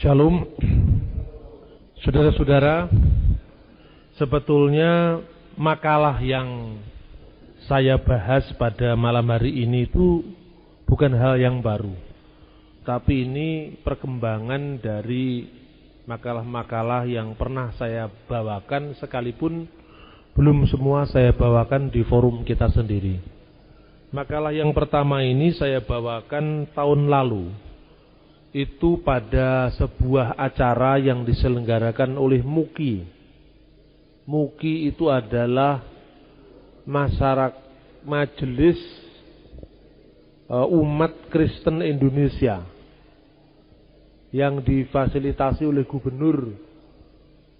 Shalom, saudara-saudara. Sebetulnya makalah yang saya bahas pada malam hari ini itu bukan hal yang baru, tapi ini perkembangan dari makalah-makalah yang pernah saya bawakan, sekalipun belum semua saya bawakan di forum kita sendiri. Makalah yang pertama ini saya bawakan tahun lalu, itu pada sebuah acara yang diselenggarakan oleh MUKI. MUKI itu adalah Majelis Umat Kristen Indonesia yang difasilitasi oleh Gubernur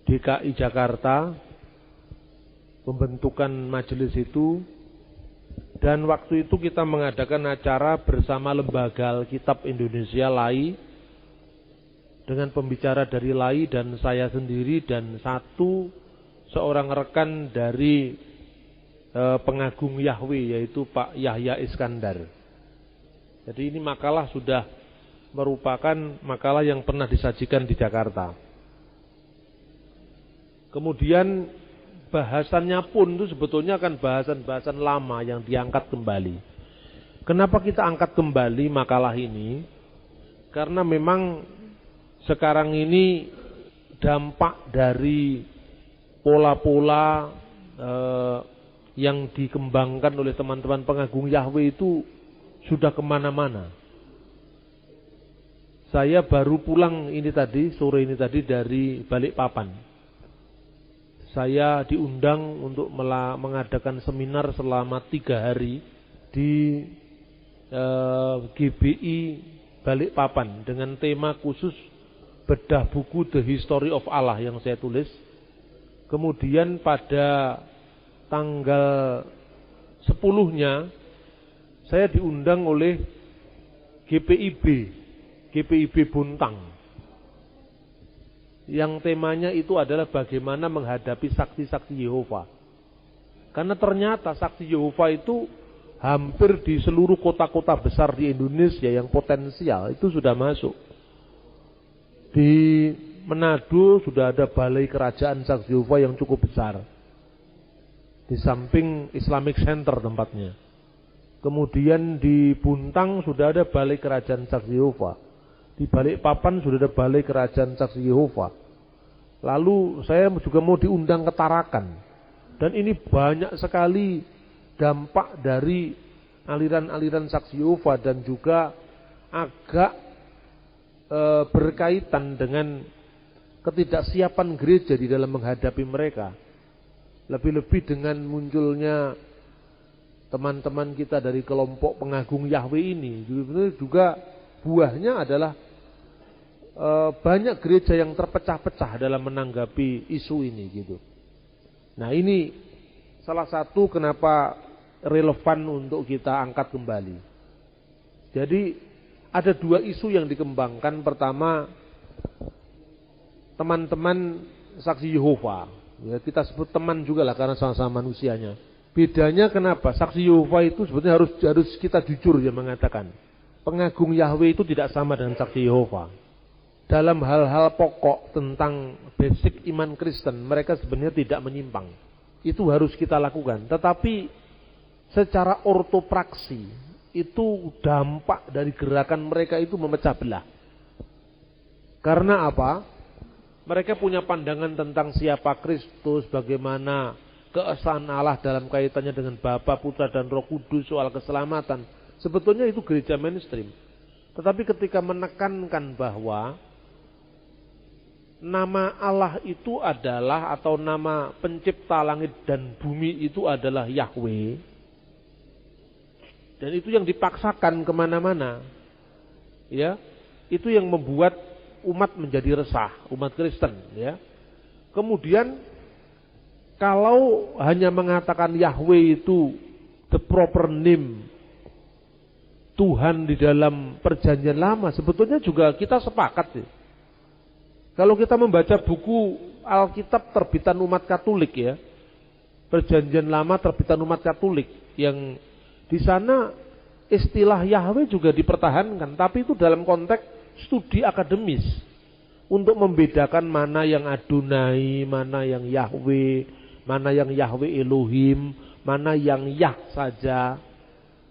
DKI Jakarta. Pembentukan majelis itu, dan waktu itu kita mengadakan acara bersama Lembaga Alkitab Indonesia LAI, dengan pembicara dari LAI dan saya sendiri dan seorang rekan dari pengagung Yahweh, yaitu Pak Yahya Iskandar. Jadi ini makalah sudah merupakan makalah yang pernah disajikan di Jakarta. Kemudian bahasannya pun itu sebetulnya kan bahasan-bahasan lama yang diangkat kembali. Kenapa kita angkat kembali makalah ini? Karena memang sekarang ini dampak dari pola-pola yang dikembangkan oleh teman-teman pengagung Yahweh itu sudah kemana-mana. Saya baru pulang sore ini tadi dari Balikpapan. Saya diundang untuk mengadakan seminar selama 3 hari di GBI Balikpapan dengan tema khusus bedah buku The History of Allah yang saya tulis. Kemudian pada tanggal 10-nya saya diundang oleh GPIB Buntang, yang temanya itu adalah bagaimana menghadapi saksi-saksi Yehova. Karena ternyata saksi Yehova itu hampir di seluruh kota-kota besar di Indonesia yang potensial itu sudah masuk. Di Manado sudah ada balai kerajaan saksi Yehova yang cukup besar, di samping Islamic Center tempatnya. Kemudian di Buntang sudah ada balai kerajaan saksi Yehova. Di Balikpapan sudah ada balai kerajaan saksi Yehova. Lalu saya juga mau diundang ke Tarakan. Dan ini banyak sekali dampak dari aliran-aliran saksi Yehova, dan juga agak berkaitan dengan ketidaksiapan gereja di dalam menghadapi mereka. Lebih-lebih dengan munculnya teman-teman kita dari kelompok pengagung Yahweh ini, juga buahnya adalah banyak gereja yang terpecah-pecah dalam menanggapi isu ini gitu. Nah, ini salah satu kenapa relevan untuk kita angkat kembali. Jadi ada 2 isu yang dikembangkan. Pertama, teman-teman saksi Yehova, ya kita sebut teman juga lah karena sama-sama manusianya. Bedanya kenapa? Saksi Yehova itu sebetulnya harus kita jujur ya mengatakan, pengagung Yahweh itu tidak sama dengan saksi Yehova. Dalam hal-hal pokok tentang basic iman Kristen, mereka sebenarnya tidak menyimpang. Itu harus kita lakukan. Tetapi secara ortopraksi, itu dampak dari gerakan mereka itu memecah belah. Karena apa? Mereka punya pandangan tentang siapa Kristus, bagaimana keesaan Allah dalam kaitannya dengan Bapa, Putra, dan Roh Kudus, soal keselamatan. Sebetulnya itu gereja mainstream. Tetapi ketika menekankan bahwa nama Allah itu adalah, atau nama pencipta langit dan bumi itu adalah Yahweh, dan itu yang dipaksakan kemana-mana, ya, itu yang membuat umat menjadi resah, umat Kristen, ya. Kemudian kalau hanya mengatakan Yahweh itu the proper name Tuhan di dalam perjanjian lama, sebetulnya juga kita sepakat sih. Kalau kita membaca buku Alkitab terbitan umat Katolik, ya, perjanjian lama terbitan umat Katolik, yang di sana istilah Yahweh juga dipertahankan, tapi itu dalam konteks studi akademis. untuk membedakan mana yang Adonai, mana yang Yahweh, mana yang Yahweh Elohim, mana yang Yah saja.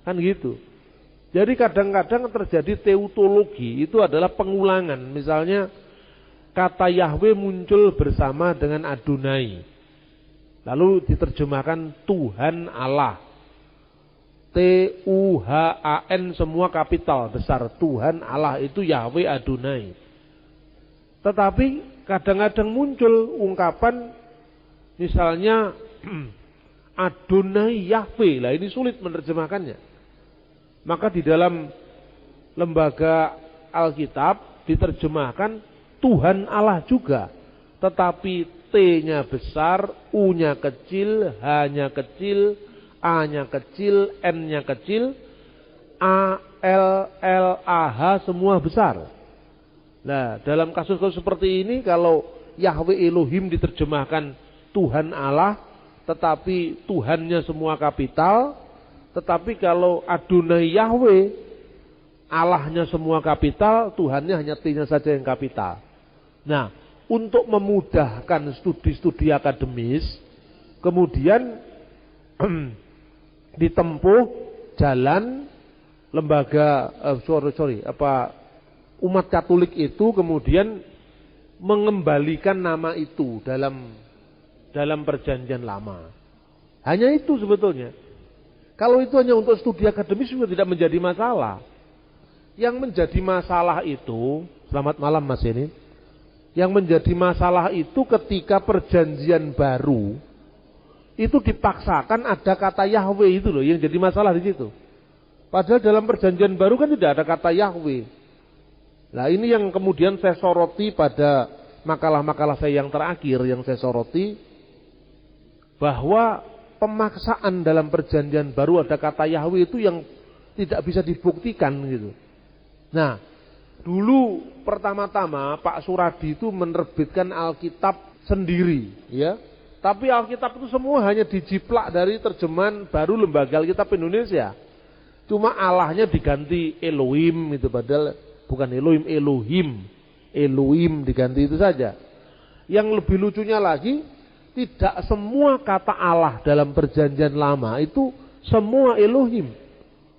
Kan gitu. Jadi kadang-kadang terjadi teutologi, itu adalah pengulangan. Misalnya kata Yahweh muncul bersama dengan Adonai. Lalu diterjemahkan Tuhan Allah. Tuhan semua kapital besar. Tuhan Allah itu Yahweh Adonai. Tetapi kadang-kadang muncul ungkapan misalnya Adonai Yahweh. Lah ini sulit menerjemahkannya. Maka di dalam lembaga Alkitab diterjemahkan Tuhan Allah juga. Tetapi T-nya besar, U-nya kecil, H-nya kecil, A-nya kecil, N-nya kecil, A, L, L, A, H semua besar. Nah, dalam kasus-kasus seperti ini kalau Yahweh Elohim diterjemahkan Tuhan Allah, tetapi Tuhannya semua kapital, tetapi kalau Adonai Yahweh, Allahnya semua kapital, Tuhannya hanya T-nya saja yang kapital. Nah, untuk memudahkan studi-studi akademis, kemudian ditempuh jalan lembaga umat Katolik itu kemudian mengembalikan nama itu dalam perjanjian lama. Hanya itu sebetulnya. Kalau itu hanya untuk studi akademis juga tidak menjadi masalah. Yang menjadi masalah itu, selamat malam Mas ini. Yang menjadi masalah itu ketika perjanjian baru itu dipaksakan ada kata Yahweh itu loh yang jadi masalah di situ. Padahal dalam perjanjian baru kan tidak ada kata Yahweh. Nah ini yang kemudian saya soroti pada makalah-makalah saya yang terakhir yang saya soroti, bahwa pemaksaan dalam perjanjian baru ada kata Yahweh itu yang tidak bisa dibuktikan gitu. Nah, dulu pertama-tama Pak Suradi itu menerbitkan Alkitab sendiri, ya. Tapi Alkitab itu semua hanya dijiplak dari terjemahan baru Lembaga Alkitab Indonesia. Cuma Allahnya diganti Elohim itu, padahal bukan Elohim, Elohim. Elohim diganti itu saja. Yang lebih lucunya lagi, tidak semua kata Allah dalam perjanjian lama itu semua Elohim.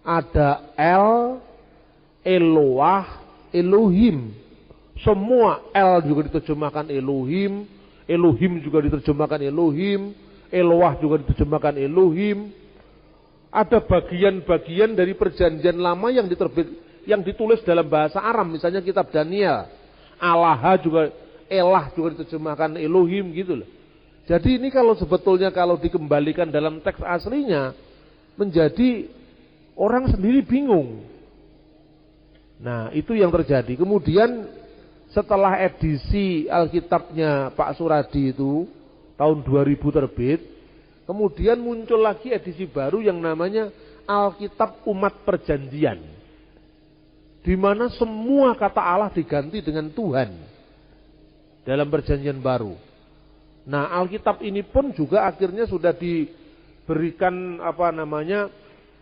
Ada El, Eloah, Elohim. Semua El juga diterjemahkan Elohim, Elohim juga diterjemahkan Elohim, Eloah juga diterjemahkan Elohim. Ada bagian-bagian dari perjanjian lama yang ditulis dalam bahasa Aram, misalnya kitab Daniel. Allah juga, Elah juga diterjemahkan Elohim gitu loh. Jadi ini kalau sebetulnya kalau dikembalikan dalam teks aslinya menjadi orang sendiri bingung. Nah, itu yang terjadi. Kemudian setelah edisi Alkitabnya Pak Suradi itu tahun 2000 terbit, kemudian muncul lagi edisi baru yang namanya Alkitab Umat Perjanjian, di mana semua kata Allah diganti dengan Tuhan dalam perjanjian baru. Nah, Alkitab ini pun juga akhirnya sudah diberikan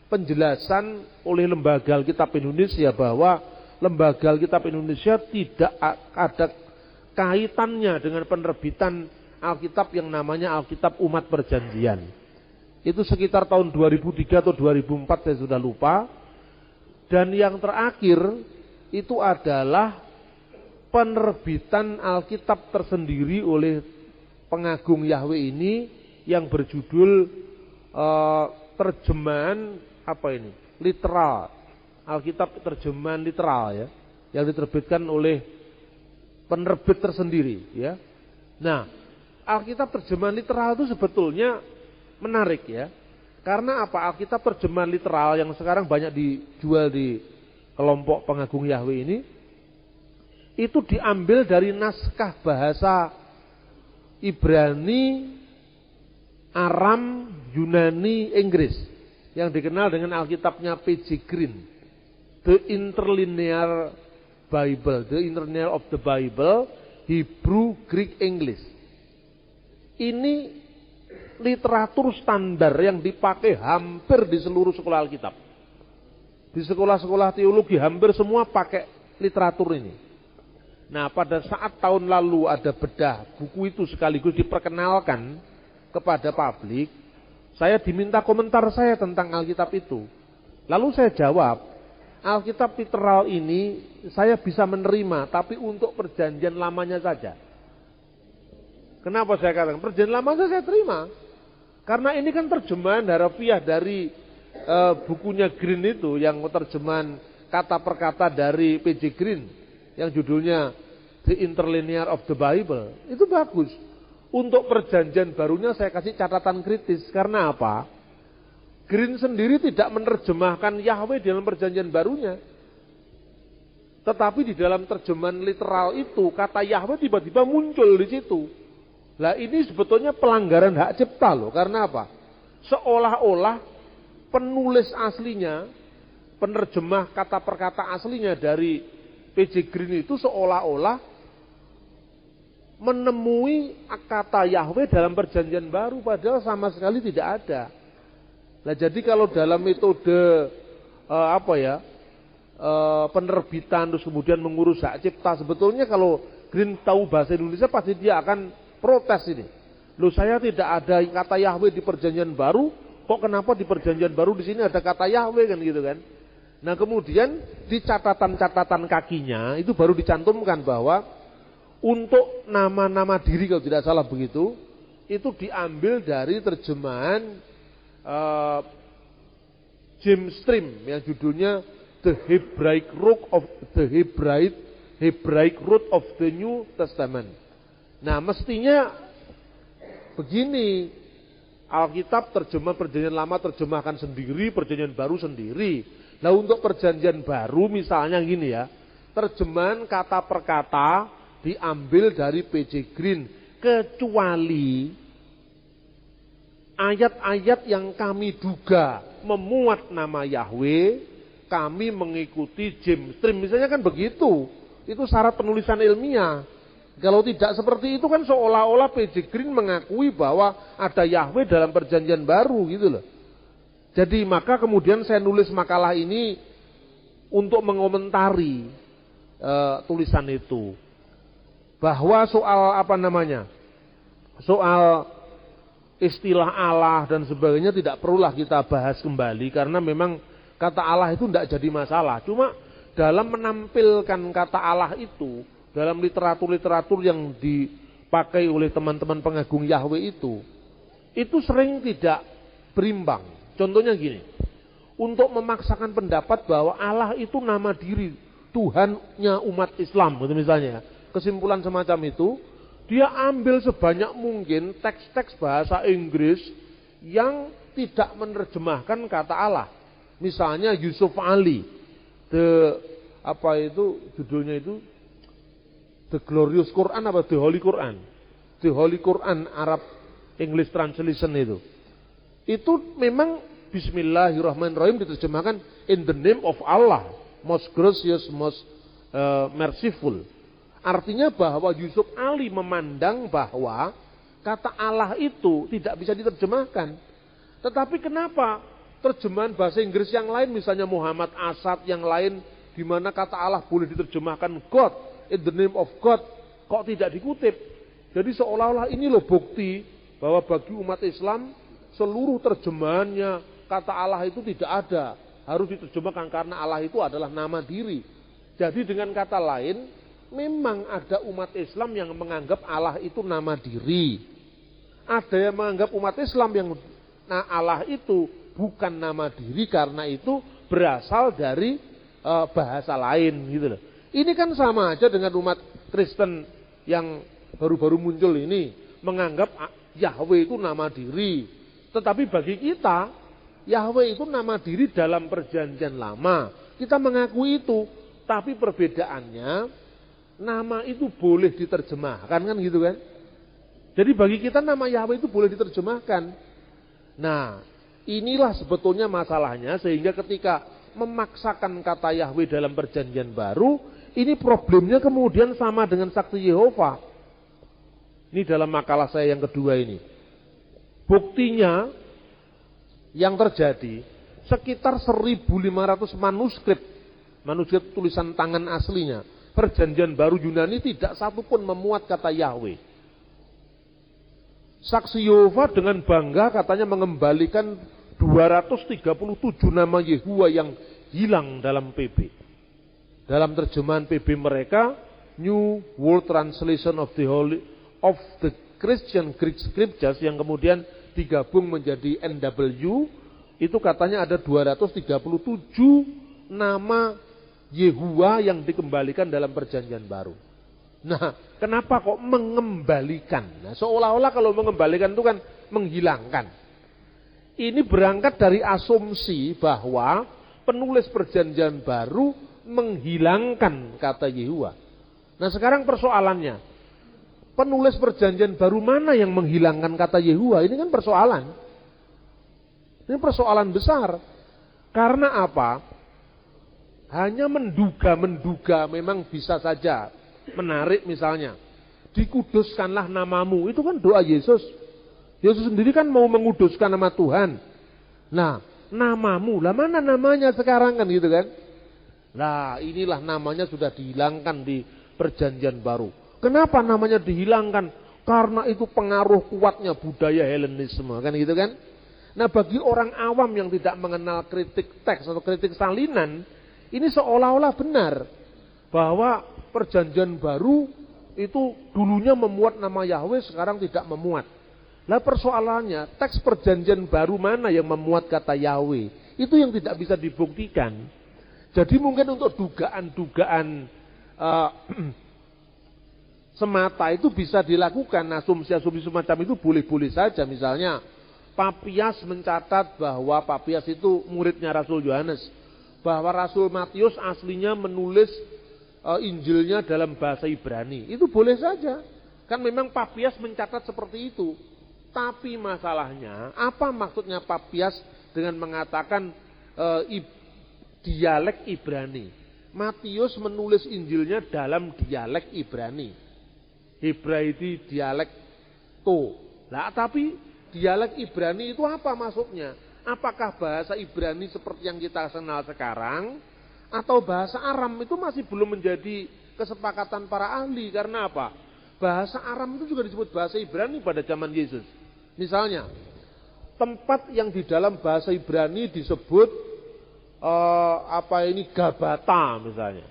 penjelasan oleh Lembaga Alkitab Indonesia bahwa Lembaga Alkitab Indonesia tidak ada kaitannya dengan penerbitan Alkitab yang namanya Alkitab Umat Perjanjian. Itu sekitar tahun 2003 atau 2004 saya sudah lupa. Dan yang terakhir itu adalah penerbitan Alkitab tersendiri oleh pengagung Yahweh ini yang berjudul terjemahan literal, Alkitab terjemahan literal ya, yang diterbitkan oleh penerbit tersendiri ya. Nah, Alkitab terjemahan literal itu sebetulnya menarik ya. Karena apa? Alkitab terjemahan literal yang sekarang banyak dijual di kelompok pengagung Yahweh ini itu diambil dari naskah bahasa Ibrani, Aram, Yunani, Inggris yang dikenal dengan Alkitabnya P.J. Green, The Interlinear Bible, The Interlinear of the Bible, Hebrew, Greek, English. Ini literatur standar yang dipakai hampir di seluruh sekolah Alkitab. Di sekolah-sekolah teologi hampir semua pakai literatur ini. Nah, pada saat tahun lalu ada bedah buku itu sekaligus diperkenalkan kepada publik, saya diminta komentar saya tentang Alkitab itu. Lalu saya jawab, Alkitab literal ini saya bisa menerima, tapi untuk perjanjian lamanya saja. Kenapa saya katakan perjanjian lamanya saya terima? Karena ini kan terjemahan harafiah dari bukunya Green itu, yang terjemahan kata per kata dari P.J. Green, yang judulnya The Interlinear of the Bible. Itu bagus. Untuk perjanjian barunya saya kasih catatan kritis. Karena apa? Green sendiri tidak menerjemahkan Yahweh dalam perjanjian barunya. Tetapi di dalam terjemahan literal itu, kata Yahweh tiba-tiba muncul di situ. Lah ini sebetulnya pelanggaran hak cipta loh. Karena apa? Seolah-olah penulis aslinya, penerjemah kata per kata aslinya dari P.J. Green itu seolah-olah menemui kata Yahweh dalam perjanjian baru, padahal sama sekali tidak ada. Nah, jadi kalau dalam metode penerbitan terus kemudian mengurus hak cipta, sebetulnya kalau Green tahu bahasa Indonesia pasti dia akan protes ini. Loh, saya tidak ada kata Yahweh di perjanjian baru, kok kenapa di perjanjian baru di sini ada kata Yahweh, kan gitu kan? Nah, kemudian di catatan-catatan kakinya itu baru dicantumkan bahwa untuk nama-nama diri, kalau tidak salah begitu, itu diambil dari terjemahan James Stream yang judulnya The Hebraic Root of the New Testament. Nah, mestinya begini, Alkitab terjemahan perjanjian lama terjemahkan sendiri, perjanjian baru sendiri. Nah, untuk perjanjian baru misalnya gini ya, terjemahan kata per kata diambil dari P.J. Green, kecuali ayat-ayat yang kami duga memuat nama Yahweh, kami mengikuti James Stream, misalnya kan begitu. Itu syarat penulisan ilmiah. Kalau tidak seperti itu kan seolah-olah P.J. Green mengakui bahwa ada Yahweh dalam perjanjian baru gitu loh. Jadi maka kemudian saya nulis makalah ini untuk mengomentari tulisan itu. Bahwa soal soal istilah Allah dan sebagainya tidak perlulah kita bahas kembali, karena memang kata Allah itu tidak jadi masalah. Cuma dalam menampilkan kata Allah itu dalam literatur-literatur yang dipakai oleh teman-teman pengagung Yahweh itu sering tidak berimbang. Contohnya gini, untuk memaksakan pendapat bahwa Allah itu nama diri, Tuhannya umat Islam, gitu misalnya. Kesimpulan semacam itu, dia ambil sebanyak mungkin teks-teks bahasa Inggris yang tidak menerjemahkan kata Allah. Misalnya Yusuf Ali, judulnya itu The Glorious Quran apa The Holy Quran? The Holy Quran Arab English Translation itu. Itu memang Bismillahirrahmanirrahim diterjemahkan in the name of Allah, most gracious, most merciful. Artinya bahwa Yusuf Ali memandang bahwa kata Allah itu tidak bisa diterjemahkan. Tetapi kenapa terjemahan bahasa Inggris yang lain, misalnya Muhammad Asad yang lain, di mana kata Allah boleh diterjemahkan God, in the name of God, kok tidak dikutip? Jadi seolah-olah ini loh bukti bahwa bagi umat Islam seluruh terjemahannya kata Allah itu tidak ada, harus diterjemahkan karena Allah itu adalah nama diri. Jadi dengan kata lain, memang ada umat Islam yang menganggap Allah itu nama diri. Ada yang menganggap umat Islam yang Allah itu bukan nama diri karena itu berasal dari bahasa lain gitu loh. Ini kan sama aja dengan umat Kristen yang baru-baru muncul ini menganggap Yahweh itu nama diri. Tetapi bagi kita Yahweh itu nama diri dalam perjanjian lama. Kita mengakui itu, tapi perbedaannya nama itu boleh diterjemahkan, kan gitu kan? Jadi bagi kita nama Yahweh itu boleh diterjemahkan. Nah, inilah sebetulnya masalahnya, sehingga ketika memaksakan kata Yahweh dalam perjanjian baru, ini problemnya kemudian sama dengan saksi Yehova. Ini dalam makalah saya yang kedua ini. Buktinya yang terjadi sekitar 1.500 manuskrip tulisan tangan aslinya Perjanjian baru Yunani tidak satupun memuat kata Yahweh. Saksi Yehova dengan bangga katanya mengembalikan 237 nama Yehuwa yang hilang dalam PB. Dalam terjemahan PB mereka, New World Translation of the Christian Greek Scriptures, yang kemudian digabung menjadi NW, itu katanya ada 237 nama Yehuwa yang dikembalikan dalam perjanjian baru. Nah, kenapa kok mengembalikan? Nah, seolah-olah kalau mengembalikan itu kan menghilangkan. Ini berangkat dari asumsi bahwa penulis perjanjian baru menghilangkan kata Yehuwa. Nah, sekarang persoalannya, penulis perjanjian baru mana yang menghilangkan kata Yehuwa? Ini kan persoalan. Ini persoalan besar. Karena apa? Hanya menduga-menduga memang bisa saja menarik, misalnya dikuduskanlah namamu, itu kan doa Yesus. Yesus sendiri kan mau menguduskan nama Tuhan. Nah, namamu, lah mana namanya sekarang kan gitu kan. Nah, inilah namanya sudah dihilangkan di perjanjian baru. Kenapa namanya dihilangkan? Karena itu pengaruh kuatnya budaya Helenisme kan gitu kan. Nah, bagi orang awam yang tidak mengenal kritik teks atau kritik salinan, ini seolah-olah benar bahwa perjanjian baru itu dulunya memuat nama Yahweh, sekarang tidak memuat. Nah, persoalannya, teks perjanjian baru mana yang memuat kata Yahweh? Itu yang tidak bisa dibuktikan. Jadi mungkin untuk dugaan-dugaan semata itu bisa dilakukan. Asumsi-asumsi semacam itu boleh-boleh saja. Misalnya, Papias mencatat bahwa Papias itu muridnya Rasul Yohanes, bahwa Rasul Matius aslinya menulis Injilnya dalam bahasa Ibrani. Itu boleh saja. Kan memang Papias mencatat seperti itu. Tapi masalahnya, apa maksudnya Papias dengan mengatakan dialek Ibrani? Matius menulis Injilnya dalam dialek Ibrani. Hebraiti dialek to. Nah, tapi dialek Ibrani itu apa maksudnya? Apakah bahasa Ibrani seperti yang kita kenal sekarang, atau bahasa Aram? Itu masih belum menjadi kesepakatan para ahli. Karena apa? Bahasa Aram itu juga disebut bahasa Ibrani pada zaman Yesus. Misalnya, tempat yang di dalam bahasa Ibrani disebut Gabata misalnya.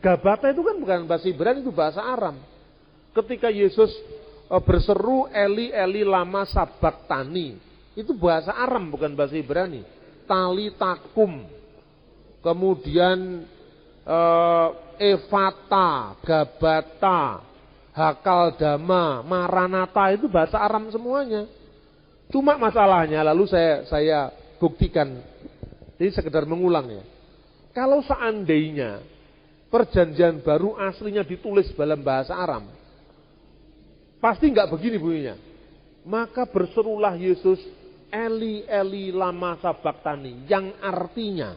Gabata itu kan bukan bahasa Ibrani, itu bahasa Aram. Ketika Yesus berseru Eli Eli lama sabaktani, itu bahasa Aram bukan bahasa Ibrani. Tali takum, kemudian Evata, Gabata, Hakal Dama, Maranata, itu bahasa Aram semuanya. Cuma masalahnya, lalu saya buktikan, ini sekedar mengulang ya. Kalau seandainya perjanjian baru aslinya ditulis dalam bahasa Aram, pasti enggak begini bunyinya. Maka berserulah Yesus, Eli Eli lama sabaktani, yang artinya,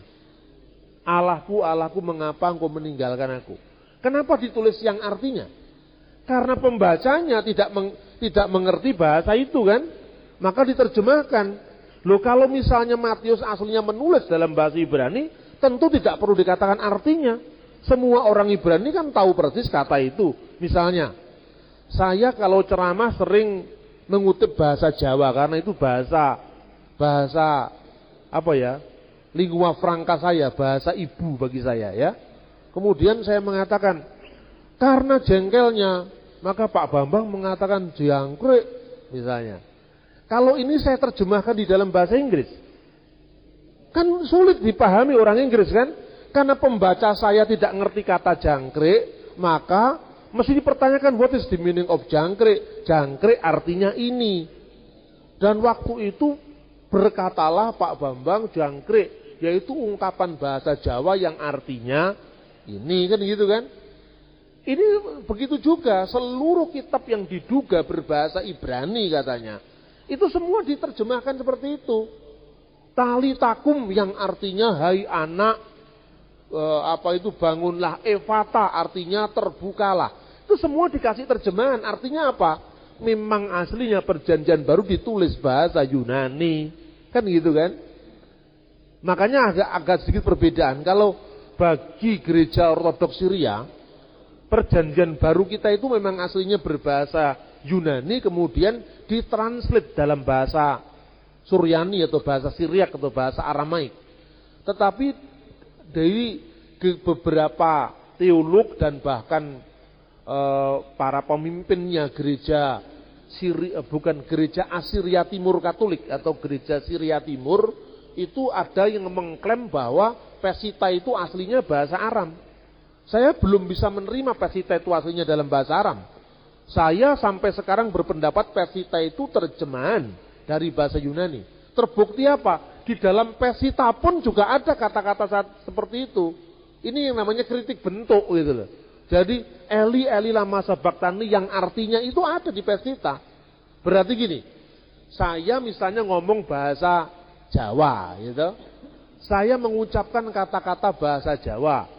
Allahku, Allahku, mengapa engkau meninggalkan aku? Kenapa ditulis yang artinya? Karena pembacanya tidak mengerti bahasa itu kan, maka diterjemahkan. Loh, kalau misalnya Matius aslinya menulis dalam bahasa Ibrani, tentu tidak perlu dikatakan artinya. Semua orang Ibrani kan tahu persis kata itu. Misalnya, saya kalau ceramah sering mengutip bahasa Jawa karena itu bahasa apa ya? Lingua franca saya, bahasa ibu bagi saya ya. Kemudian saya mengatakan, karena jengkelnya, maka Pak Bambang mengatakan jangkrik misalnya. Kalau ini saya terjemahkan di dalam bahasa Inggris, kan sulit dipahami orang Inggris kan? Karena pembaca saya tidak ngerti kata jangkrik, maka mesti dipertanyakan what is the meaning of jangkrik? Jangkrik artinya ini. Dan waktu itu berkatalah Pak Bambang jangkrik, yaitu ungkapan bahasa Jawa yang artinya ini kan gitu kan. Ini begitu juga seluruh kitab yang diduga berbahasa Ibrani katanya, itu semua diterjemahkan seperti itu. Tali takum yang artinya hai anak, bangunlah, Evata artinya terbukalah. Itu semua dikasih terjemahan. Artinya apa? Memang aslinya perjanjian baru ditulis bahasa Yunani. Kan gitu kan? Makanya agak sedikit perbedaan. Kalau bagi gereja ortodoks Syria, perjanjian baru kita itu memang aslinya berbahasa Yunani, kemudian ditranslate dalam bahasa Suryani atau bahasa Syriak atau bahasa Aramaik. Tetapi dari beberapa teolog dan bahkan para pemimpinnya gereja gereja Asiria Timur Katolik atau gereja Syria Timur, itu ada yang mengklaim bahwa Pesita itu aslinya bahasa Aram. Saya belum bisa menerima Pesita itu aslinya dalam bahasa Aram. Saya sampai sekarang berpendapat Pesita itu terjemahan dari bahasa Yunani. Terbukti apa? Di dalam Pesita pun juga ada kata-kata seperti itu. Ini yang namanya kritik bentuk gitu loh. Jadi Eli lama sabaktani yang artinya itu ada di Pesita. Berarti gini, saya misalnya ngomong bahasa Jawa gitu. Saya mengucapkan kata-kata bahasa Jawa.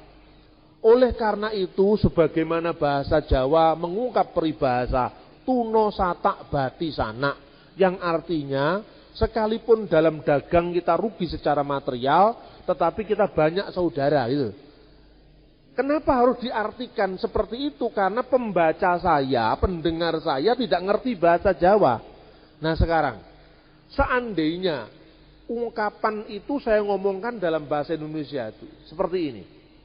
Oleh karena itu sebagaimana bahasa Jawa mengungkap peribahasa tuno satak bati sanak, yang artinya sekalipun dalam dagang kita rugi secara material, tetapi kita banyak saudara gitu. Kenapa harus diartikan seperti itu? Karena pembaca saya, pendengar saya tidak ngerti bahasa Jawa. Nah sekarang, seandainya ungkapan itu saya ngomongkan dalam bahasa Indonesia itu seperti ini,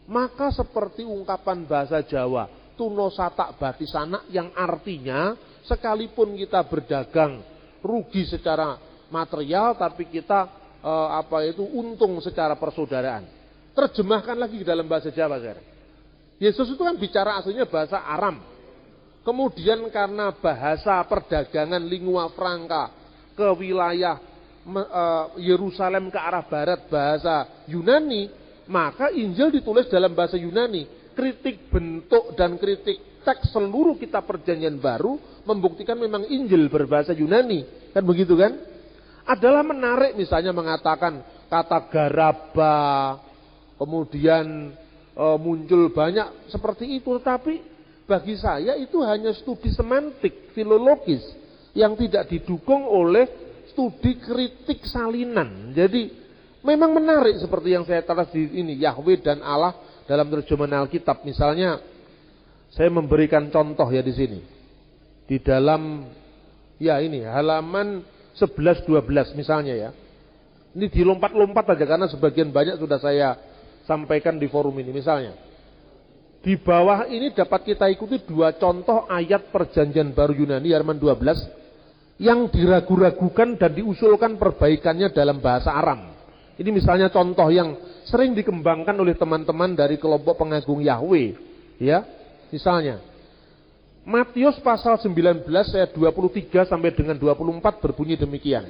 maka seperti ungkapan bahasa Jawa, tuno satak bati sanak, yang artinya sekalipun kita berdagang rugi secara material, tapi kita untung secara persaudaraan. Terjemahkan lagi ke dalam bahasa Jawa sekarang. Yesus itu kan bicara aslinya bahasa Aram. Kemudian karena bahasa perdagangan lingua franca ke wilayah Yerusalem ke arah barat bahasa Yunani, maka Injil ditulis dalam bahasa Yunani. Kritik bentuk dan kritik teks seluruh kitab perjanjian baru membuktikan memang Injil berbahasa Yunani. Kan begitu kan? Adalah menarik misalnya mengatakan kata garaba, kemudian muncul banyak seperti itu, tetapi bagi saya itu hanya studi semantik, filologis yang tidak didukung oleh studi kritik salinan. Jadi memang menarik seperti yang saya tulis di ini, Yahweh dan Allah dalam terjemahan Alkitab. Misalnya saya memberikan contoh ya di sini. Di dalam ini halaman 11-12 misalnya ya. Ini dilompat-lompat aja karena sebagian banyak sudah saya sampaikan di forum ini. Misalnya di bawah ini dapat kita ikuti dua contoh ayat perjanjian baru Yunani halaman 12 yang diragu-ragukan dan diusulkan perbaikannya dalam bahasa Aram. Ini misalnya contoh yang sering dikembangkan oleh teman-teman dari kelompok pengagung Yahweh ya. Misalnya Matius pasal 19 ayat 23 sampai dengan 24 berbunyi demikian.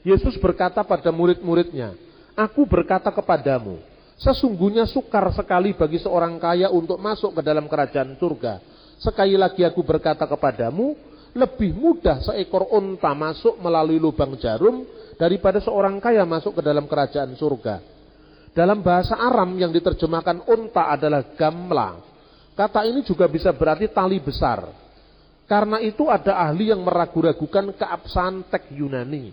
Yesus berkata pada murid-muridnya, "Aku berkata kepadamu, sesungguhnya sukar sekali bagi seorang kaya untuk masuk ke dalam kerajaan surga. Sekali lagi aku berkata kepadamu, lebih mudah seekor unta masuk melalui lubang jarum daripada seorang kaya masuk ke dalam kerajaan surga." Dalam bahasa Aram yang diterjemahkan unta adalah gamla. Kata ini juga bisa berarti tali besar. Karena itu ada ahli yang meragu-ragukan keabsahan teks Yunani.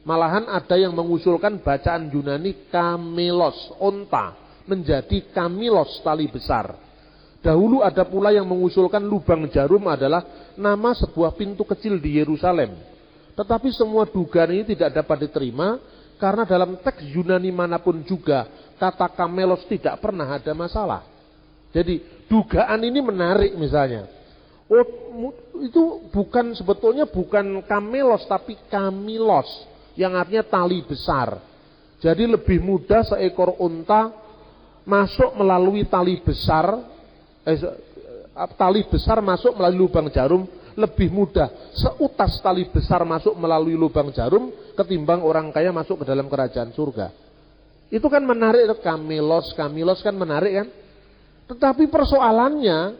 Malahan ada yang mengusulkan bacaan Yunani kamelos, unta, menjadi kamilos, tali besar. Dahulu ada pula yang mengusulkan lubang jarum adalah nama sebuah pintu kecil di Yerusalem. Tetapi semua dugaan ini tidak dapat diterima, karena dalam teks Yunani manapun juga, kata kamelos tidak pernah ada masalah. Jadi dugaan ini menarik misalnya. Itu sebetulnya bukan kamelos, tapi kamilos, yang artinya tali besar. Jadi lebih mudah seekor unta masuk melalui tali besar, tali besar masuk melalui lubang jarum, lebih mudah seutas tali besar masuk melalui lubang jarum ketimbang orang kaya masuk ke dalam kerajaan surga. Itu kan menarik, kamilos kan menarik kan? Tetapi persoalannya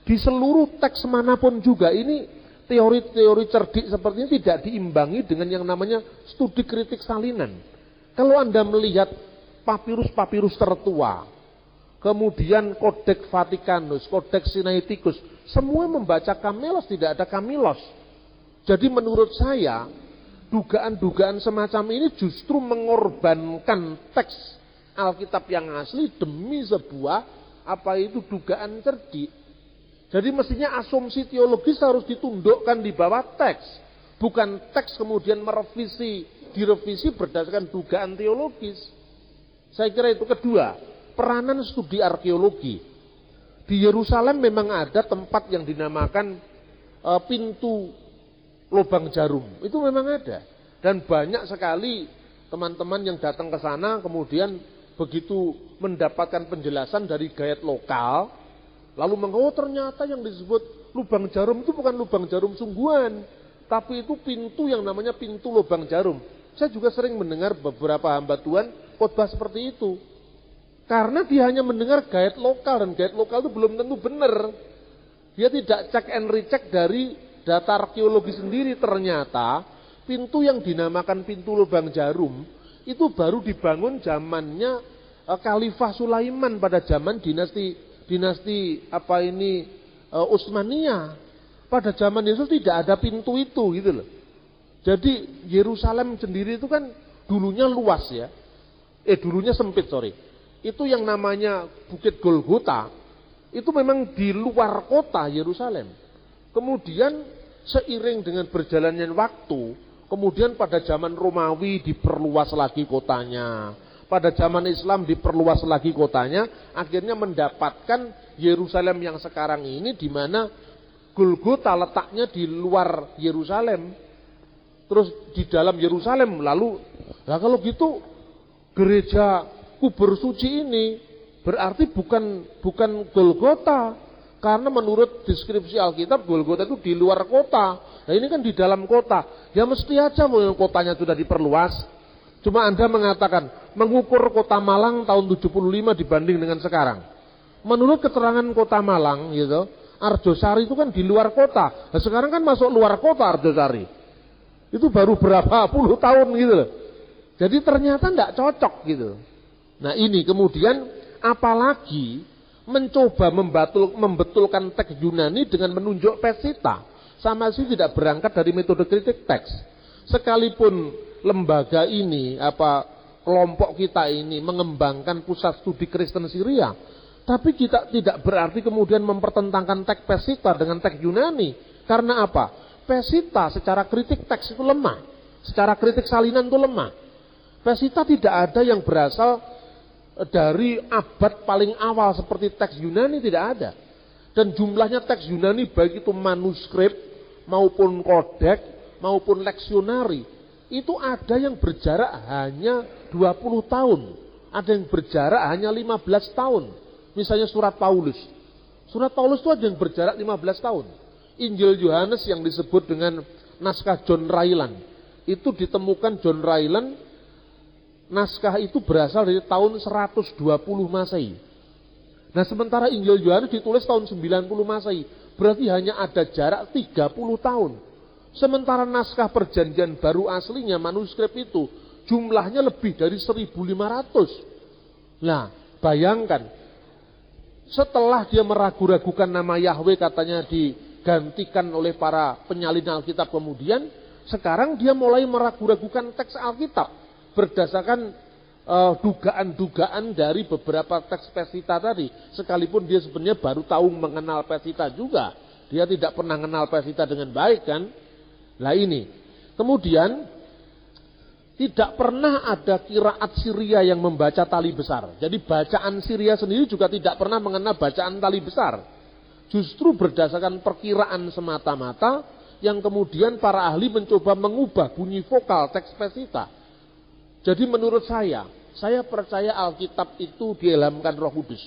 di seluruh teks manapun juga ini teori-teori cerdik seperti ini tidak diimbangi dengan yang namanya studi kritik salinan. Kalau Anda melihat papirus-papirus tertua, kemudian Kodeks Vatikanus, Kodeks Sinaiticus, semua membaca kamelos, tidak ada kamilos. Jadi menurut saya, dugaan-dugaan semacam ini justru mengorbankan teks Alkitab yang asli demi sebuah dugaan cerdik. Jadi mestinya asumsi teologis harus ditundukkan di bawah teks. Bukan teks kemudian direvisi berdasarkan dugaan teologis. Saya kira itu. Kedua, peranan studi arkeologi. Di Yerusalem memang ada tempat yang dinamakan pintu lubang jarum. Itu memang ada. Dan banyak sekali teman-teman yang datang ke sana kemudian begitu mendapatkan penjelasan dari guide lokal, lalu ternyata yang disebut lubang jarum itu bukan lubang jarum sungguhan, tapi itu pintu yang namanya pintu lubang jarum. Saya juga sering mendengar beberapa hamba Tuhan khotbah seperti itu. Karena dia hanya mendengar guide lokal, dan guide lokal itu belum tentu benar. Dia tidak cek and recheck dari data arkeologi sendiri. Ternyata pintu yang dinamakan pintu lubang jarum itu baru dibangun zamannya Khalifah Sulaiman pada zaman dinasti Utsmaniyah. Pada zaman Yesus tidak ada pintu itu gitu loh. Jadi Yerusalem sendiri itu kan dulunya luas ya. Dulunya sempit, sorry. Itu yang namanya Bukit Golgota, itu memang di luar kota Yerusalem. Kemudian seiring dengan berjalannya waktu, kemudian pada zaman Romawi diperluas lagi kotanya. Pada zaman Islam diperluas lagi kotanya, akhirnya mendapatkan Yerusalem yang sekarang ini, di mana Golgota letaknya di luar Yerusalem. Terus di dalam Yerusalem, lalu kalau gitu gereja kubur suci ini berarti bukan Golgota, karena menurut deskripsi Alkitab Golgota itu di luar kota. Nah ini kan di dalam kota. Ya mesti aja kotanya sudah diperluas. Cuma Anda mengatakan mengukur kota Malang tahun 75 dibanding dengan sekarang. Menurut keterangan kota Malang gitu, Arjosari itu kan di luar kota. Nah, sekarang kan masuk luar kota Arjosari. Itu baru berapa puluh tahun gitu loh. Jadi ternyata tidak cocok gitu. Nah ini kemudian apalagi mencoba membetulkan teks Yunani dengan menunjuk Pesita. Sama sih tidak berangkat dari metode kritik teks. Sekalipun lembaga ini, kelompok kita ini mengembangkan pusat studi Kristen Syria, tapi kita tidak berarti kemudian mempertentangkan teks Pesita dengan teks Yunani. Karena apa? Pesita secara kritik teks itu lemah. Secara kritik salinan itu lemah. Pesita tidak ada yang berasal dari abad paling awal seperti teks Yunani, tidak ada. Dan jumlahnya teks Yunani baik itu manuskrip maupun kodek maupun leksionari, itu ada yang berjarak hanya 20 tahun, ada yang berjarak hanya 15 tahun. Misalnya surat Paulus. Surat Paulus itu ada yang berjarak 15 tahun. Injil Yohanes yang disebut dengan naskah John Ryland, itu ditemukan John Ryland, naskah itu berasal dari tahun 120 Masehi. Nah sementara Injil Yohanes ditulis tahun 90 Masehi, berarti hanya ada jarak 30 tahun. Sementara naskah perjanjian baru aslinya manuskrip itu jumlahnya lebih dari 1.500. Nah bayangkan, setelah dia meragu-ragukan nama Yahweh, katanya digantikan oleh para penyalin Alkitab, kemudian sekarang dia mulai meragu-ragukan teks Alkitab berdasarkan dugaan-dugaan dari beberapa teks Pesita tadi. Sekalipun dia sebenarnya baru tahu mengenal Pesita juga, dia tidak pernah mengenal Pesita dengan baik kan. Nah ini kemudian tidak pernah ada qiraat Syria yang membaca tali besar. Jadi bacaan Syria sendiri juga tidak pernah mengenal bacaan tali besar. Justru berdasarkan perkiraan semata-mata yang kemudian para ahli mencoba mengubah bunyi vokal teks Pesita. Jadi menurut saya percaya Alkitab itu diilhamkan Roh Kudus.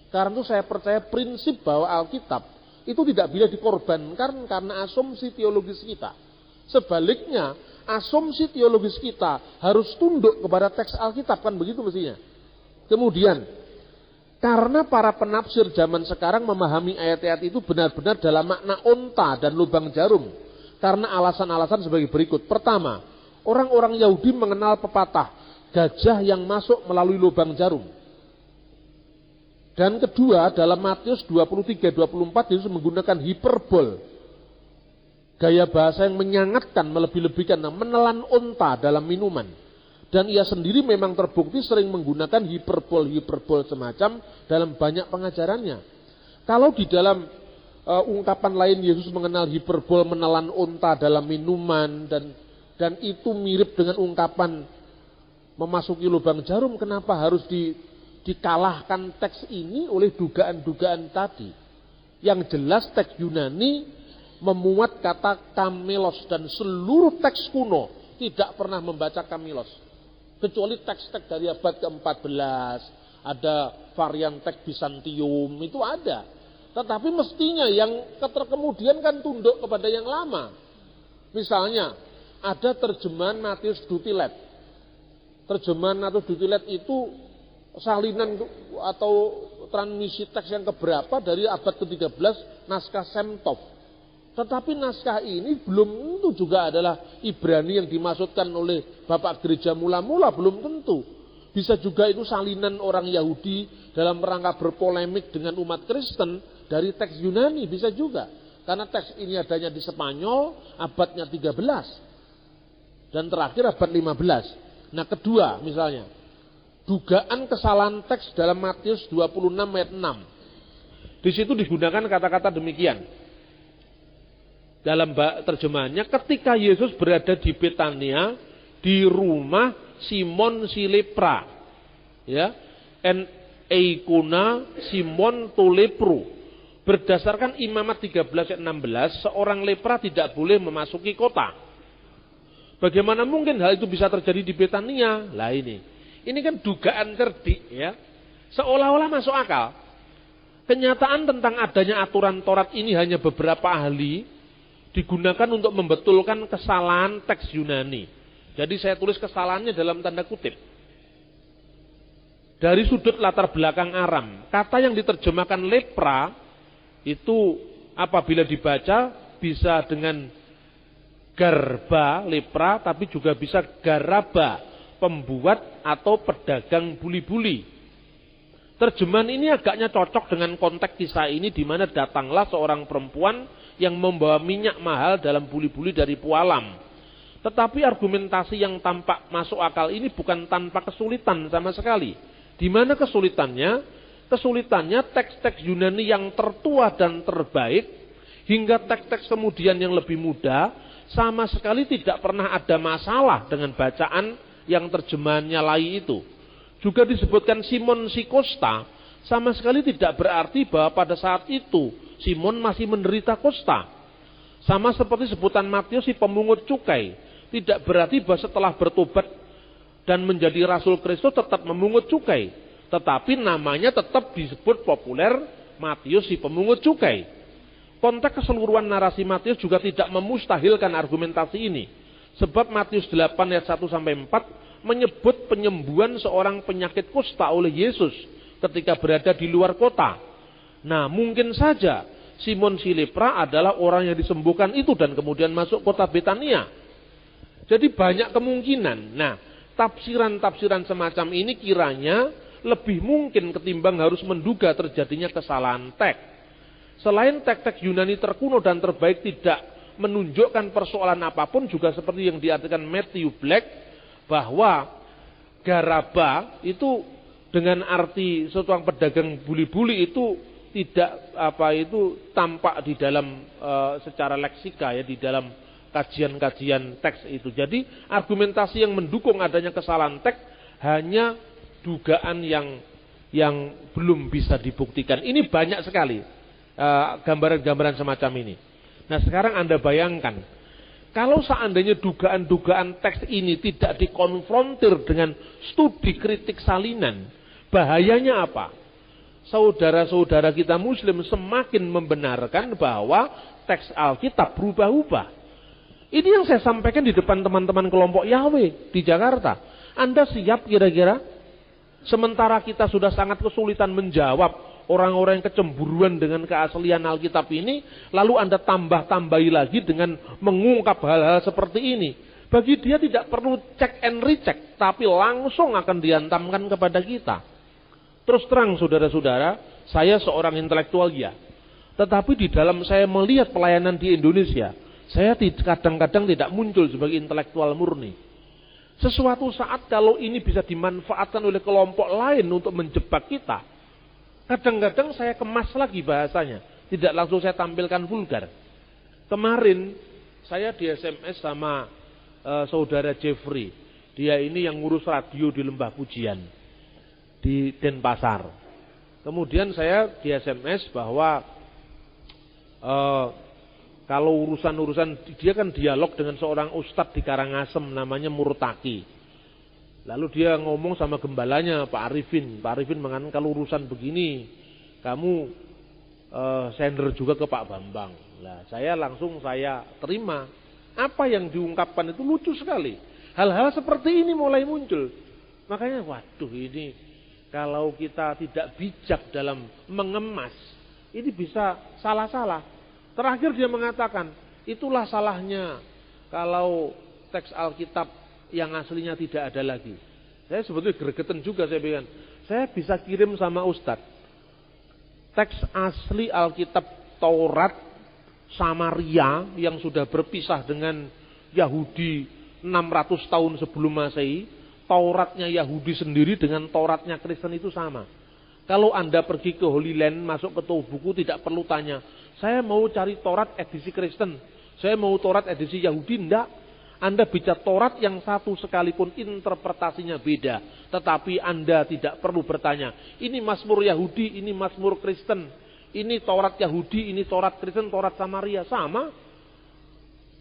Karena itu saya percaya prinsip bahwa Alkitab itu tidak bisa dikorbankan karena asumsi teologis kita. Sebaliknya, asumsi teologis kita harus tunduk kepada teks Alkitab, kan begitu mestinya. Kemudian, karena para penafsir zaman sekarang memahami ayat-ayat itu benar-benar dalam makna onta dan lubang jarum. Karena alasan-alasan sebagai berikut. Pertama, orang-orang Yahudi mengenal pepatah gajah yang masuk melalui lubang jarum. Dan kedua, dalam Matius 23-24 Yesus menggunakan hiperbol, gaya bahasa yang menyangatkan, melebih-lebihkan, menelan unta dalam minuman. Dan ia sendiri memang terbukti sering menggunakan hiperbol semacam dalam banyak pengajarannya. Kalau di dalam ungkapan lain Yesus mengenal hiperbol menelan unta dalam minuman dan itu mirip dengan ungkapan memasuki lubang jarum, kenapa harus dikalahkan teks ini oleh dugaan-dugaan tadi? Yang jelas teks Yunani memuat kata kamelos dan seluruh teks kuno tidak pernah membaca kamelos. Kecuali teks-teks dari abad ke-14, ada varian teks Bizantium, itu ada. Tetapi mestinya yang kemudian kan tunduk kepada yang lama. Misalnya, ada terjemahan Matius Dutilet. Terjemahan Matius Dutilet itu salinan atau transmisi teks yang keberapa dari abad ke-13 naskah Semtov. Tetapi naskah ini belum tentu juga adalah Ibrani yang dimaksudkan oleh Bapak Gereja mula-mula, belum tentu. Bisa juga itu salinan orang Yahudi dalam rangka berpolemik dengan umat Kristen dari teks Yunani, bisa juga. Karena teks ini adanya di Spanyol abadnya 13 dan terakhir abad 15. Nah, kedua misalnya, dugaan kesalahan teks dalam Matius 26 ayat 6. Di situ digunakan kata-kata demikian. Dalam terjemahannya, ketika Yesus berada di Betania, di rumah Simon si lepra, ya, en eikuna Simon tu lepru. Berdasarkan Imamat 13 ayat 16, seorang lepra tidak boleh memasuki kota. Bagaimana mungkin hal itu bisa terjadi di Betania? Lah ini kan dugaan cerdik, ya, seolah-olah masuk akal. Kenyataan tentang adanya aturan Taurat ini hanya beberapa ahli digunakan untuk membetulkan kesalahan teks Yunani. Jadi saya tulis kesalahannya dalam tanda kutip. Dari sudut latar belakang Aram, kata yang diterjemahkan lepra itu apabila dibaca bisa dengan garba, lepra, tapi juga bisa garaba, pembuat atau pedagang buli-buli. Terjemahan ini agaknya cocok dengan konteks kisah ini, di mana datanglah seorang perempuan yang membawa minyak mahal dalam buli-buli dari Pualam. Tetapi argumentasi yang tampak masuk akal ini bukan tanpa kesulitan sama sekali. Di mana kesulitannya? Kesulitannya teks-teks Yunani yang tertua dan terbaik hingga teks-teks kemudian yang lebih muda sama sekali tidak pernah ada masalah dengan bacaan yang terjemahannya lai itu. Juga disebutkan Simon si Kosta, sama sekali tidak berarti bahwa pada saat itu Simon masih menderita kusta. Sama seperti sebutan Matius si pemungut cukai, tidak berarti bahwa setelah bertobat dan menjadi Rasul Kristus tetap memungut cukai, tetapi namanya tetap disebut populer Matius si pemungut cukai. Konteks keseluruhan narasi Matius juga tidak memustahilkan argumentasi ini, sebab Matius 8 ayat 1 sampai 4 menyebut penyembuhan seorang penyakit kusta oleh Yesus ketika berada di luar kota. Nah, mungkin saja Simon si lepra adalah orang yang disembuhkan itu dan kemudian masuk kota Betania. Jadi banyak kemungkinan. Nah, tafsiran-tafsiran semacam ini kiranya lebih mungkin ketimbang harus menduga terjadinya kesalahan teks. Selain teks-teks Yunani terkuno dan terbaik tidak menunjukkan persoalan apapun, juga seperti yang diartikan Matthew Black, bahwa garaba itu dengan arti seorang pedagang buli-buli itu tidak tampak di dalam secara leksika, ya, di dalam kajian-kajian teks itu. Jadi argumentasi yang mendukung adanya kesalahan teks hanya dugaan yang belum bisa dibuktikan. Ini banyak sekali gambaran-gambaran semacam ini. Nah, sekarang Anda bayangkan, kalau seandainya dugaan-dugaan teks ini tidak dikonfrontir dengan studi kritik salinan, bahayanya apa? Saudara-saudara kita Muslim semakin membenarkan bahwa teks Alkitab berubah-ubah. Ini yang saya sampaikan di depan teman-teman kelompok Yahweh di Jakarta. Anda siap kira-kira? Sementara kita sudah sangat kesulitan menjawab orang-orang yang kecemburuan dengan keaslian Alkitab ini, lalu Anda tambah-tambahi lagi dengan mengungkap hal-hal seperti ini. Bagi dia tidak perlu cek and recheck, tapi langsung akan dihantamkan kepada kita. Terus terang saudara-saudara, saya seorang intelektual ya. Tetapi di dalam saya melihat pelayanan di Indonesia, saya kadang-kadang tidak muncul sebagai intelektual murni. Sesuatu saat kalau ini bisa dimanfaatkan oleh kelompok lain untuk menjebak kita, kadang-kadang saya kemas lagi bahasanya. Tidak langsung saya tampilkan vulgar. Kemarin saya di SMS sama saudara Jeffrey. Dia ini yang ngurus radio di Lembah Pujian, di Denpasar. Kemudian saya di SMS bahwa kalau urusan-urusan, dia kan dialog dengan seorang ustadz di Karangasem namanya Murtaki. Lalu dia ngomong sama gembalanya Pak Arifin. Pak Arifin mengatakan kalau urusan begini kamu sender juga ke Pak Bambang. Nah, saya terima. Apa yang diungkapkan itu lucu sekali. Hal-hal seperti ini mulai muncul. Makanya waduh, ini kalau kita tidak bijak dalam mengemas, ini bisa salah-salah. Terakhir dia mengatakan, itulah salahnya kalau teks Alkitab yang aslinya tidak ada lagi. Saya sebetulnya gregetan juga, saya bilang, saya bisa kirim sama Ustadz teks asli Alkitab Taurat Samaria yang sudah berpisah dengan Yahudi 600 tahun sebelum Masehi. Tauratnya Yahudi sendiri dengan Tauratnya Kristen itu sama. Kalau Anda pergi ke Holy Land, masuk ke toko buku, tidak perlu tanya, saya mau cari Taurat edisi Kristen, saya mau Taurat edisi Yahudi, enggak. Anda baca Taurat yang satu sekalipun interpretasinya beda. Tetapi Anda tidak perlu bertanya, ini Mazmur Yahudi, ini Mazmur Kristen, ini Taurat Yahudi, ini Taurat Kristen, Taurat Samaria, sama.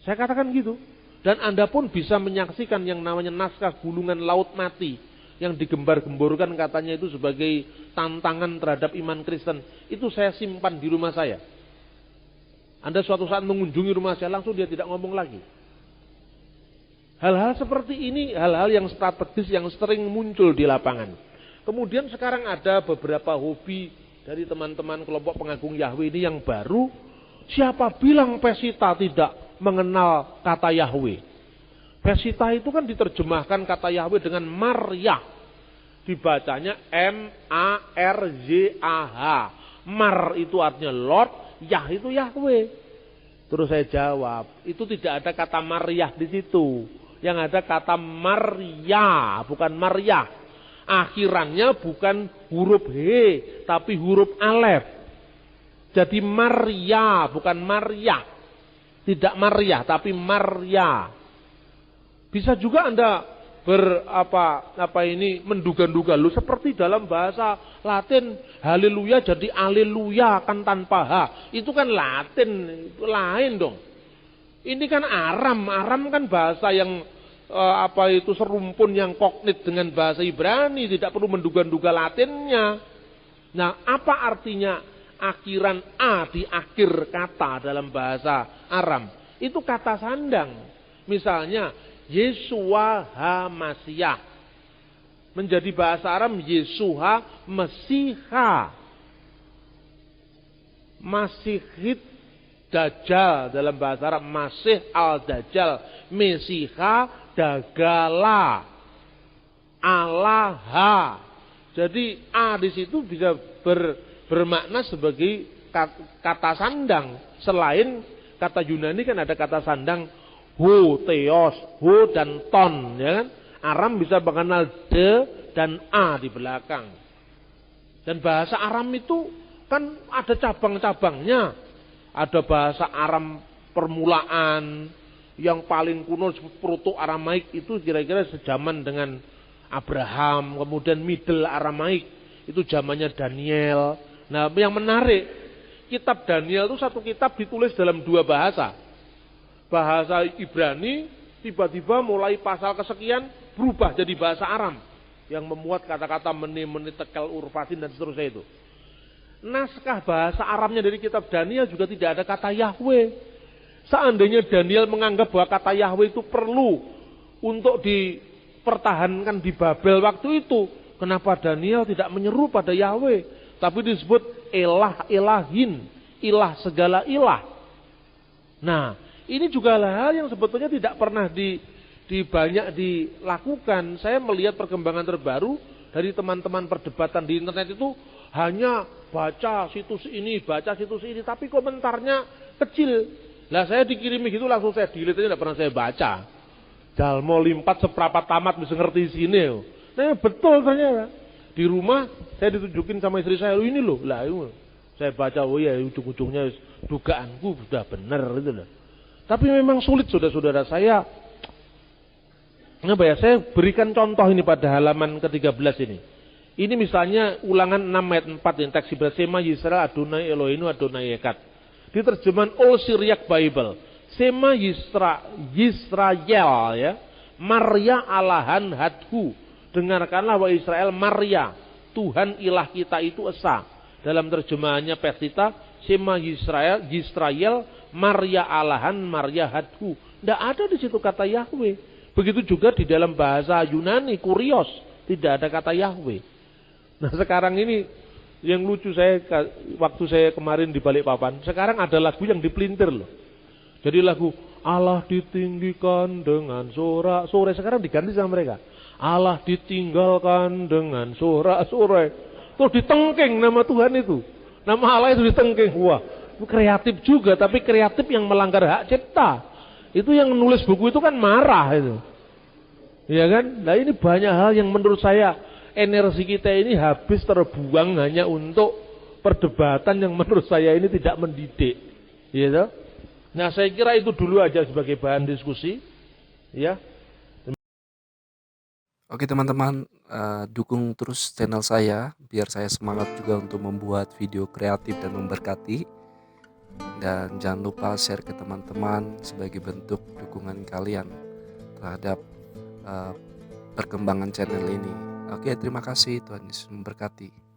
Saya katakan gitu. Dan Anda pun bisa menyaksikan yang namanya naskah gulungan laut mati, yang digembar-gemborkan katanya itu sebagai tantangan terhadap iman Kristen. Itu saya simpan di rumah saya. Anda suatu saat mengunjungi rumah saya, langsung dia tidak ngomong lagi. Hal-hal seperti ini, hal-hal yang strategis yang sering muncul di lapangan. Kemudian sekarang ada beberapa hobi dari teman-teman kelompok pengagung Yahweh ini yang baru. Siapa bilang Pesita tidak mengenal kata Yahweh? Pesita itu kan diterjemahkan kata Yahweh dengan Maryah. Dibacanya M-A-R-Y-A-H. Mar itu artinya Lord, Yah itu Yahweh. Terus saya jawab, itu tidak ada kata Maryah di situ. Yang ada kata Maria, bukan Maryah. Akhirannya bukan huruf H, tapi huruf Alef. Jadi Maria, bukan Maria. Tidak Maria, tapi Maria. Bisa juga Anda menduga-duga lu seperti dalam bahasa Latin haleluya jadi aleluya kan tanpa H. Itu kan Latin, itu lain dong. Ini kan Aram kan bahasa yang serumpun yang koknit dengan bahasa Ibrani, tidak perlu menduga-duga Latinnya. Nah, apa artinya akhiran A di akhir kata dalam bahasa Aram? Itu kata sandang. Misalnya Yeshua HaMasiah. Menjadi bahasa Aram Yeshua Mesiha. Masihid Dajjal dalam bahasa Arab, Masih al-Dajjal, Mesiha Dagala, Alaha. Jadi A di situ bisa bermakna sebagai kata sandang. Selain kata Yunani kan ada kata sandang ho, theos, ho dan ton, ya kan? Aram bisa mengenal de dan a di belakang. Dan bahasa Aram itu kan ada cabang-cabangnya. Ada bahasa Aram permulaan yang paling kuno Proto-Aramaik itu kira-kira sejaman dengan Abraham. Kemudian Middle Aramaik itu zamannya Daniel. Nah, yang menarik, kitab Daniel itu satu kitab ditulis dalam dua bahasa. Bahasa Ibrani tiba-tiba mulai pasal kesekian berubah jadi bahasa Aram yang memuat kata-kata meni tekel urfasin dan seterusnya itu. Naskah bahasa Arabnya dari kitab Daniel juga tidak ada kata Yahweh. Seandainya Daniel menganggap bahwa kata Yahweh itu perlu untuk dipertahankan di Babel waktu itu, kenapa Daniel tidak menyeru pada Yahweh, tapi disebut elah elahin, ilah segala ilah. Nah, ini juga hal yang sebetulnya tidak pernah banyak dilakukan. Saya melihat perkembangan terbaru dari teman-teman perdebatan di internet itu hanya baca situs ini, tapi komentarnya kecil. Lah saya dikirimi gitu langsung saya delete aja, tidak pernah saya baca. Jalmo limpat seprapat tamat bisa ngerti sini. Nah betul ternyata. Di rumah saya ditunjukin sama istri saya, ini loh, lah itu. Saya baca, oh ya ujung-ujungnya dugaanku sudah benar itu loh. Tapi memang sulit saudara-saudara saya. Apa ya? Saya berikan contoh ini pada halaman ke-13 ini. Ini misalnya Ulangan 6 ayat 4 yang teks Ibrani, Sema Yisrael Adonai Eloheinu Adonai Echad. Di terjemahan Old Syriac Bible, Sema Yisrael ya, Maria Alahan Hadhu. Dengarkanlah wa Israel Maria, Tuhan ilah kita itu esa. Dalam terjemahannya Persita, Sema Yisrael Maria Alahan Maria Hadhu. Tidak ada di situ kata Yahweh. Begitu juga di dalam bahasa Yunani Kurios, tidak ada kata Yahweh. Nah sekarang ini yang lucu, saya waktu saya kemarin di Balikpapan, sekarang ada lagu yang dipelintir loh. Jadi lagu Allah ditinggikan dengan sorak-sorai, sekarang diganti sama mereka. Allah ditinggalkan dengan sorak-sorai. Terus ditengking nama Tuhan itu. Nama Allah itu ditengking. Wah, itu kreatif juga, tapi kreatif yang melanggar hak cipta. Itu yang nulis buku itu kan marah itu. Iya kan? Nah ini banyak hal yang menurut saya energi kita ini habis terbuang hanya untuk perdebatan yang menurut saya ini tidak mendidik. Gitu. Nah saya kira itu dulu aja sebagai bahan diskusi. Ya. Oke teman-teman, dukung terus channel saya biar saya semangat juga untuk membuat video kreatif dan memberkati. Dan jangan lupa share ke teman-teman sebagai bentuk dukungan kalian terhadap perkembangan channel ini. Oke, terima kasih, Tuhan Yesus memberkati.